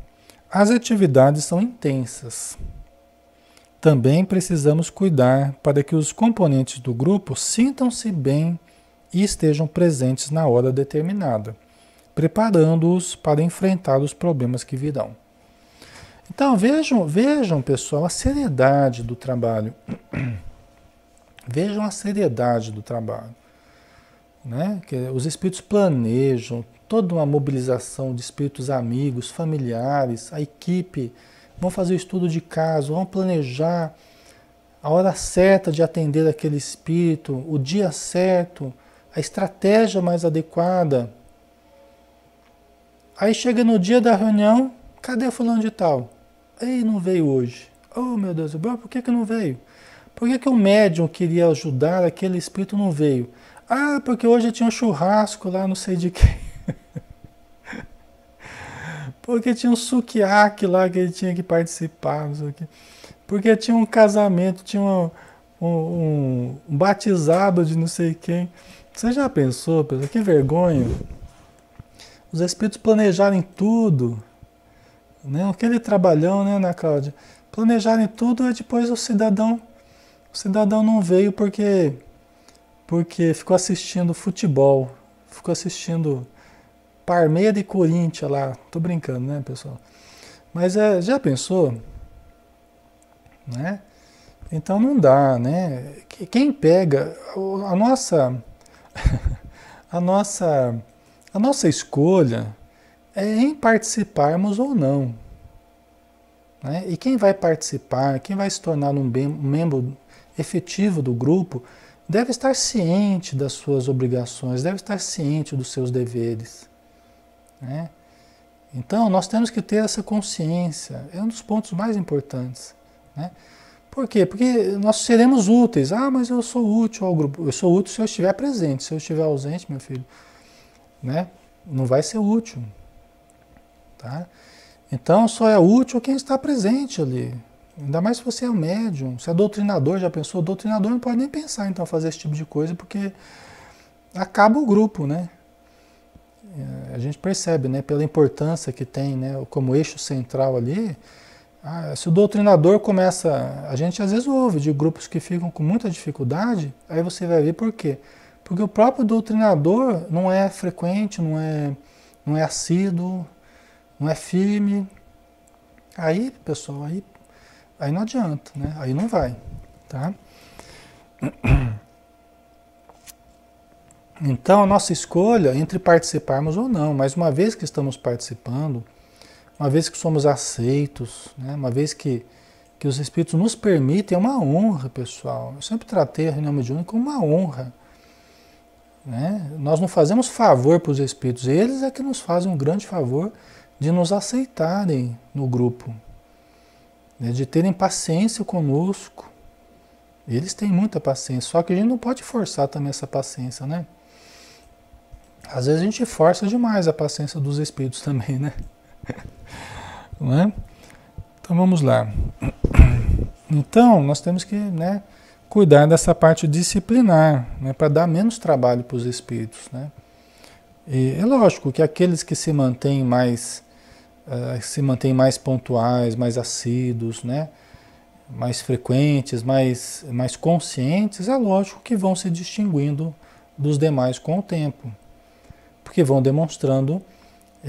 as atividades são intensas. Também precisamos cuidar para que os componentes do grupo sintam-se bem e estejam presentes na hora determinada, preparando-os para enfrentar os problemas que virão. Então vejam, pessoal, a seriedade do trabalho. Vejam a seriedade do trabalho. Né? Que os espíritos planejam toda uma mobilização de espíritos amigos, familiares, a equipe, vão fazer o estudo de caso, vão planejar a hora certa de atender aquele espírito, o dia certo, a estratégia mais adequada. Aí chega no dia da reunião, cadê o fulano de tal? Ei, não veio hoje. Oh, meu Deus, por que não veio? Por que o médium queria ajudar aquele espírito não veio? Ah, porque hoje tinha um churrasco lá, não sei de quem. Porque tinha um sukiyaki lá que ele tinha que participar, não sei o quê. Porque tinha um casamento, tinha um batizado de não sei quem. Você já pensou, pessoal? Que vergonha. Os espíritos planejarem tudo. Né? Aquele trabalhão, né, Ana Cláudia? Planejarem tudo e depois o cidadão não veio porque ficou assistindo futebol, ficou assistindo Parmeira e Corinthians lá. Tô brincando, né, pessoal? Mas já pensou? Né? Então não dá, né? Quem pega a nossa a nossa escolha é em participarmos ou não. Né? E quem vai participar, quem vai se tornar um membro efetivo do grupo, deve estar ciente das suas obrigações, deve estar ciente dos seus deveres. Né? Então, nós temos que ter essa consciência, é um dos pontos mais importantes. Né? Por quê? Porque nós seremos úteis. Ah, mas eu sou útil ao grupo. Eu sou útil se eu estiver presente. Se eu estiver ausente, meu filho, né? Não vai ser útil. Tá? Então, só é útil quem está presente ali. Ainda mais se você é um médium. Se é doutrinador, já pensou? Doutrinador não pode nem pensar então fazer esse tipo de coisa, porque acaba o grupo, né? A gente percebe, né, pela importância que tem, né, como eixo central ali. Se o doutrinador começa... A gente às vezes ouve de grupos que ficam com muita dificuldade, aí você vai ver por quê. Porque o próprio doutrinador não é frequente, não é assíduo, não é firme. Aí, pessoal, aí não adianta, né? Aí não vai, tá? Então, a nossa escolha entre participarmos ou não, mas uma vez que estamos participando, uma vez que somos aceitos, né? Uma vez que os Espíritos nos permitem, é uma honra, pessoal. Eu sempre tratei a reunião mediúnica como uma honra, né? Nós não fazemos favor para os Espíritos, eles é que nos fazem um grande favor de nos aceitarem no grupo, né? De terem paciência conosco. Eles têm muita paciência, só que a gente não pode forçar também essa paciência, né? Às vezes a gente força demais a paciência dos Espíritos também, né? Não é? Então vamos lá. Então nós temos que, né, cuidar dessa parte disciplinar, né, para dar menos trabalho para os Espíritos, né? E é lógico que aqueles que se mantêm mais pontuais, mais assíduos, né, mais frequentes, mais conscientes, é lógico que vão se distinguindo dos demais com o tempo, porque vão demonstrando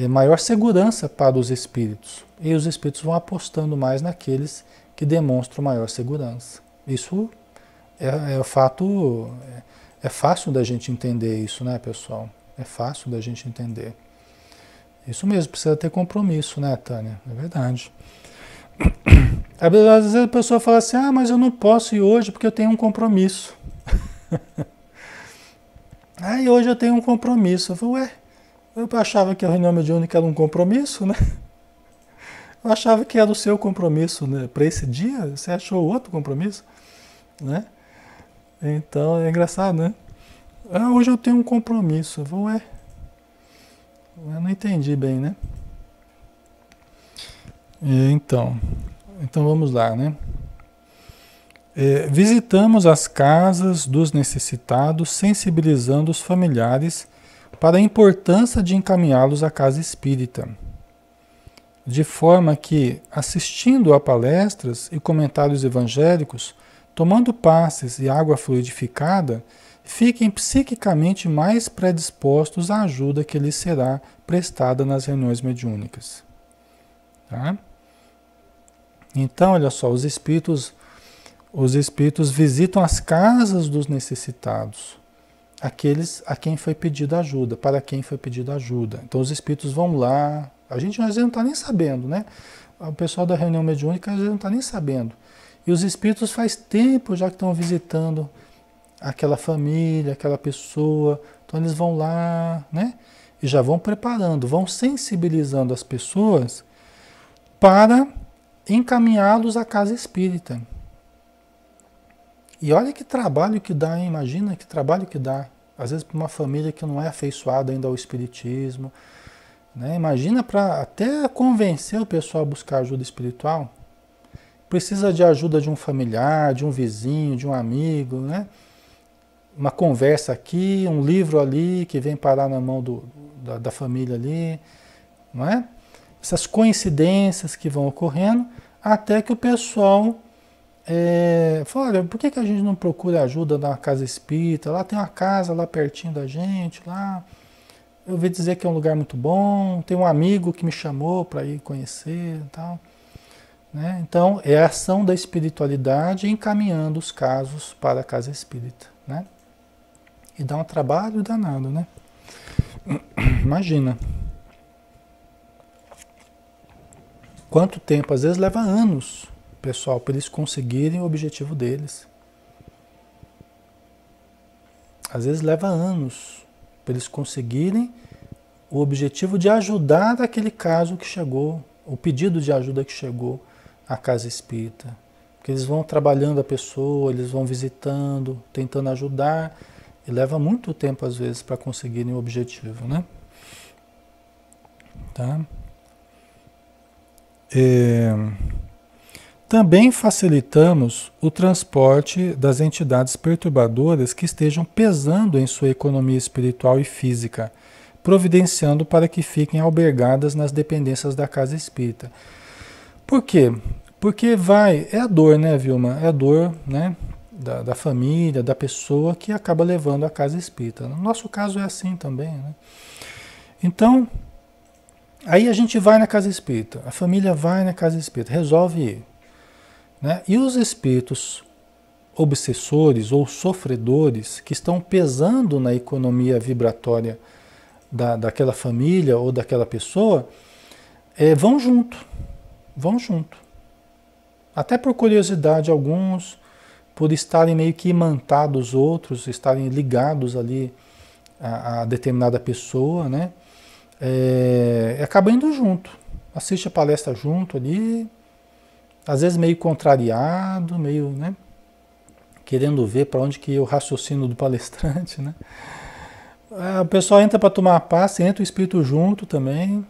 maior segurança para os espíritos, e os espíritos vão apostando mais naqueles que demonstram maior segurança. Isso é fato, é fácil da gente entender isso, né, pessoal? É fácil da gente entender. Isso mesmo, precisa ter compromisso, né, Tânia? É verdade. Às vezes a pessoa fala assim, mas eu não posso ir hoje porque eu tenho um compromisso. E hoje eu tenho um compromisso. Eu falo, eu achava que a reunião mediúnica era um compromisso, né? Eu achava que era o seu compromisso, né? Para esse dia, você achou outro compromisso, né? Então, é engraçado, né? Hoje eu tenho um compromisso. Eu falo, eu não entendi bem, né? Então vamos lá, né? Visitamos as casas dos necessitados, sensibilizando os familiares para a importância de encaminhá-los à casa espírita, de forma que, assistindo a palestras e comentários evangélicos, tomando passes e água fluidificada, fiquem psiquicamente mais predispostos à ajuda que lhes será prestada nas reuniões mediúnicas. Tá? Então, olha só, os espíritos visitam as casas dos necessitados, aqueles a quem foi pedido ajuda, para quem foi pedido ajuda. Então, os espíritos vão lá, às vezes não está nem sabendo, né? O pessoal da reunião mediúnica às vezes não está nem sabendo. E os espíritos faz tempo já que estão visitando aquela família, aquela pessoa, então eles vão lá, né? E já vão preparando, vão sensibilizando as pessoas para encaminhá-los à casa espírita. E olha que trabalho que dá, hein? Imagina que trabalho que dá. Às vezes para uma família que não é afeiçoada ainda ao espiritismo, né? Imagina para até convencer o pessoal a buscar ajuda espiritual. Precisa de ajuda de um familiar, de um vizinho, de um amigo, né? Uma conversa aqui, um livro ali que vem parar na mão da família ali, não é? Essas coincidências que vão ocorrendo até que o pessoal fala, olha, por que a gente não procura ajuda na casa espírita? Lá tem uma casa lá pertinho da gente, lá. Eu ouvi dizer que é um lugar muito bom, tem um amigo que me chamou para ir conhecer e tal. Né? Então, é a ação da espiritualidade encaminhando os casos para a casa espírita. Né? E dá um trabalho danado, né? Imagina. Quanto tempo? Às vezes leva anos, pessoal, para eles conseguirem o objetivo deles. Às vezes leva anos para eles conseguirem o objetivo de ajudar aquele caso que chegou, o pedido de ajuda que chegou à casa espírita. Porque eles vão trabalhando a pessoa, eles vão visitando, tentando ajudar, e leva muito tempo às vezes para conseguirem o objetivo, né? Tá? Também facilitamos o transporte das entidades perturbadoras que estejam pesando em sua economia espiritual e física, providenciando para que fiquem albergadas nas dependências da casa espírita. Por quê? Porque é a dor, né, Vilma? É a dor, né, da família, da pessoa que acaba levando a casa espírita. No nosso caso é assim também, né? Então, aí a gente vai na casa espírita, a família vai na casa espírita, resolve ir, né? E os espíritos obsessores ou sofredores que estão pesando na economia vibratória daquela família ou daquela pessoa, vão junto, vão junto. Até por curiosidade alguns, por estarem meio que imantados outros, estarem ligados ali a determinada pessoa, né? Acaba indo junto, assiste a palestra junto ali, às vezes meio contrariado, meio, né? Querendo ver para onde que é o raciocínio do palestrante, né? O pessoal entra para tomar passe, entra o espírito junto também.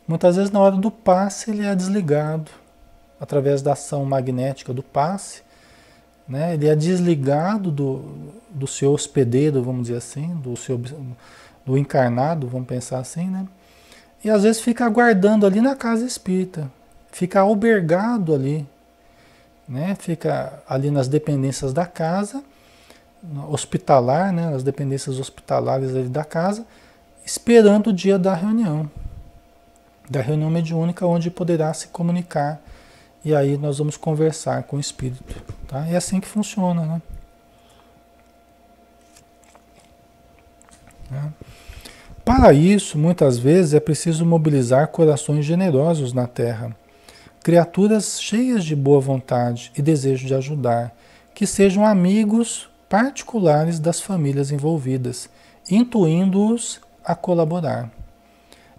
Muitas vezes na hora do passe ele é desligado, através da ação magnética do passe, né? Ele é desligado do seu hospedeiro, vamos dizer assim, do encarnado, vamos pensar assim, né? E às vezes fica aguardando ali na casa espírita, fica albergado ali, né? Fica ali nas dependências da casa, hospitalar, né? As dependências hospitalares ali da casa, esperando o dia da reunião mediúnica, onde poderá se comunicar, e aí nós vamos conversar com o espírito, tá? É assim que funciona, né? Para isso, muitas vezes é preciso mobilizar corações generosos na Terra, criaturas cheias de boa vontade e desejo de ajudar, que sejam amigos particulares das famílias envolvidas, intuindo-os a colaborar.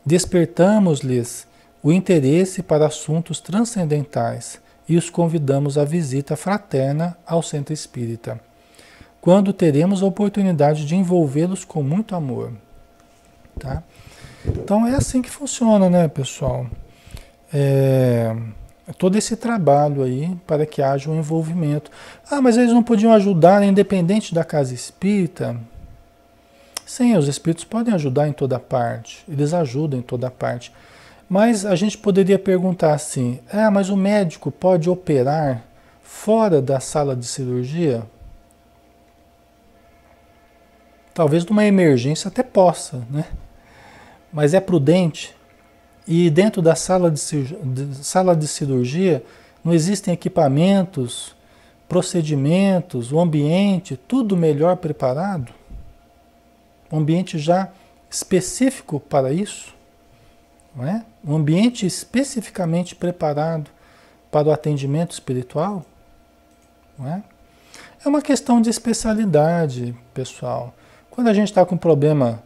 Despertamos-lhes o interesse para assuntos transcendentais e os convidamos à visita fraterna ao centro espírita, quando teremos a oportunidade de envolvê-los com muito amor. Tá? Então é assim que funciona, né, pessoal? Todo esse trabalho aí para que haja um envolvimento. Ah, mas eles não podiam ajudar, independente da casa espírita? Sim, os espíritos podem ajudar em toda parte, eles ajudam em toda parte. Mas a gente poderia perguntar assim, mas o médico pode operar fora da sala de cirurgia? Talvez numa emergência até possa, né? Mas é prudente? E dentro da sala de cirurgia não existem equipamentos, procedimentos, o ambiente, tudo melhor preparado? Um ambiente já específico para isso? Não é? Um ambiente especificamente preparado para o atendimento espiritual? Não é? É uma questão de especialidade, pessoal. Quando a gente está com problema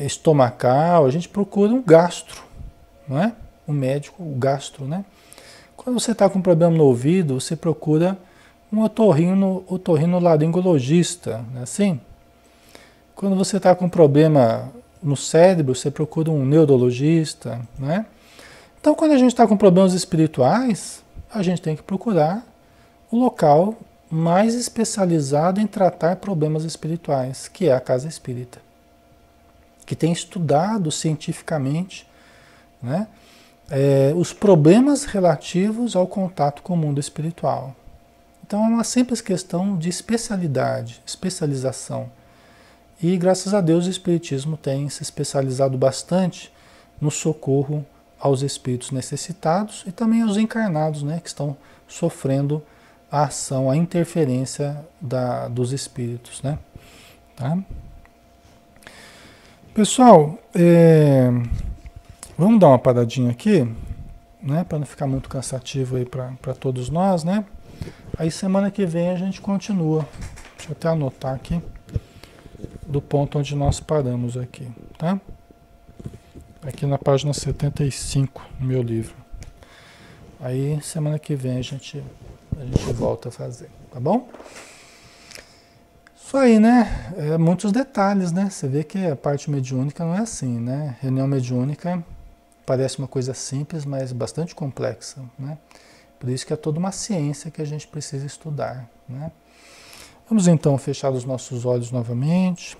estomacal, a gente procura um gastro, não é? Um médico, o gastro, né? Quando você está com problema no ouvido, você procura um otorrinolaringologista, não é assim? Quando você está com problema no cérebro, você procura um neurologista, né? Então, quando a gente está com problemas espirituais, a gente tem que procurar o local mais especializado em tratar problemas espirituais, que é a casa espírita, que tem estudado cientificamente, né, os problemas relativos ao contato com o mundo espiritual. Então, é uma simples questão de especialidade, especialização. E graças a Deus o Espiritismo tem se especializado bastante no socorro aos espíritos necessitados e também aos encarnados, né, que estão sofrendo a ação, a interferência dos espíritos, né? Tá? Pessoal, vamos dar uma paradinha aqui, né, para não ficar muito cansativo aí para todos nós, né? Aí semana que vem a gente continua. Deixa eu até anotar aqui do ponto onde nós paramos aqui, tá? Aqui na página 75 do meu livro. Aí semana que vem a gente volta a fazer, tá bom? Isso aí, né? Muitos detalhes, né? Você vê que a parte mediúnica não é assim, né? Reunião mediúnica parece uma coisa simples, mas bastante complexa, né? Por isso que é toda uma ciência que a gente precisa estudar, né? Vamos então fechar os nossos olhos novamente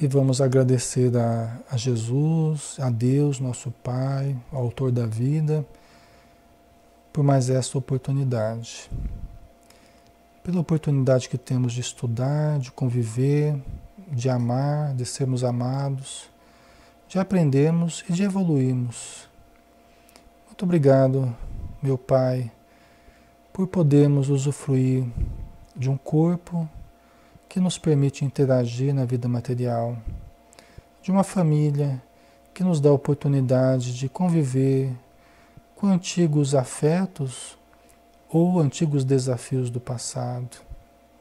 e vamos agradecer a Jesus, a Deus, nosso Pai, o autor da vida, por mais essa oportunidade. pela oportunidade que temos de estudar, de conviver, de amar, de sermos amados, de aprendermos e de evoluirmos. Muito obrigado, meu Pai, por podermos usufruir de um corpo que nos permite interagir na vida material, de uma família que nos dá a oportunidade de conviver com antigos afetos ou antigos desafios do passado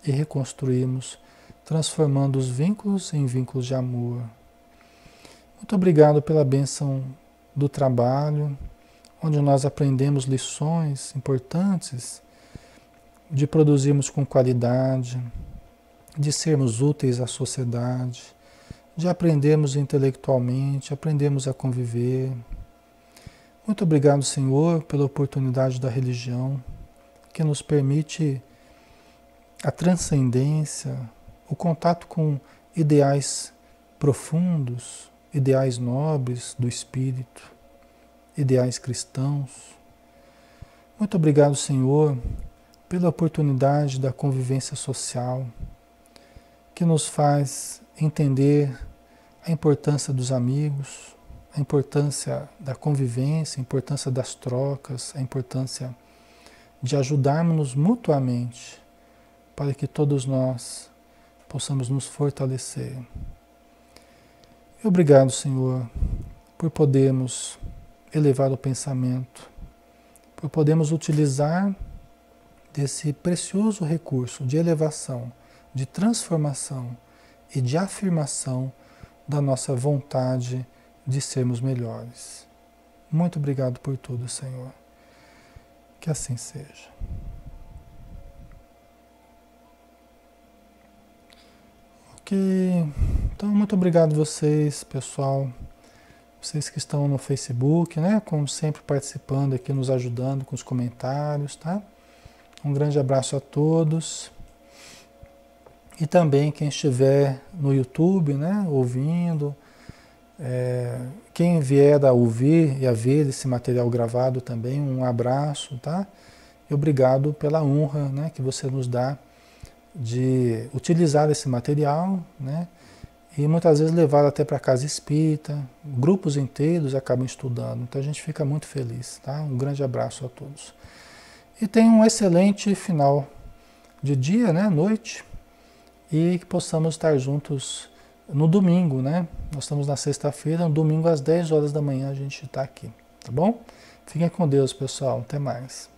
e reconstruirmos, transformando os vínculos em vínculos de amor. Muito obrigado pela bênção do trabalho, onde nós aprendemos lições importantes de produzirmos com qualidade, de sermos úteis à sociedade, de aprendermos intelectualmente, aprendermos a conviver. Muito obrigado, Senhor, pela oportunidade da religião, que nos permite a transcendência, o contato com ideais profundos, ideais nobres do espírito, ideais cristãos. Muito obrigado, Senhor, pela oportunidade da convivência social, que nos faz entender a importância dos amigos, a importância da convivência, a importância das trocas, a importância de ajudarmos-nos mutuamente para que todos nós possamos nos fortalecer. E obrigado, Senhor, por podermos elevar o pensamento, por podermos utilizar desse precioso recurso de elevação, de transformação e de afirmação da nossa vontade de sermos melhores. Muito obrigado por tudo, Senhor. Que assim seja. Ok. Então, muito obrigado vocês, pessoal. Vocês que estão no Facebook, né? Como sempre, participando aqui, nos ajudando com os comentários, tá? Um grande abraço a todos. E também quem estiver no YouTube, né? Ouvindo. Quem vier a ouvir e a ver esse material gravado também, um abraço, tá? E obrigado pela honra, né, que você nos dá de utilizar esse material, né? E muitas vezes levar até para casa espírita, grupos inteiros acabam estudando, então a gente fica muito feliz, tá? Um grande abraço a todos. E tenham um excelente final de dia, né, noite, e que possamos estar juntos no domingo, né? Nós estamos na sexta-feira, no domingo às 10 horas da manhã a gente está aqui, tá bom? Fiquem com Deus, pessoal. Até mais.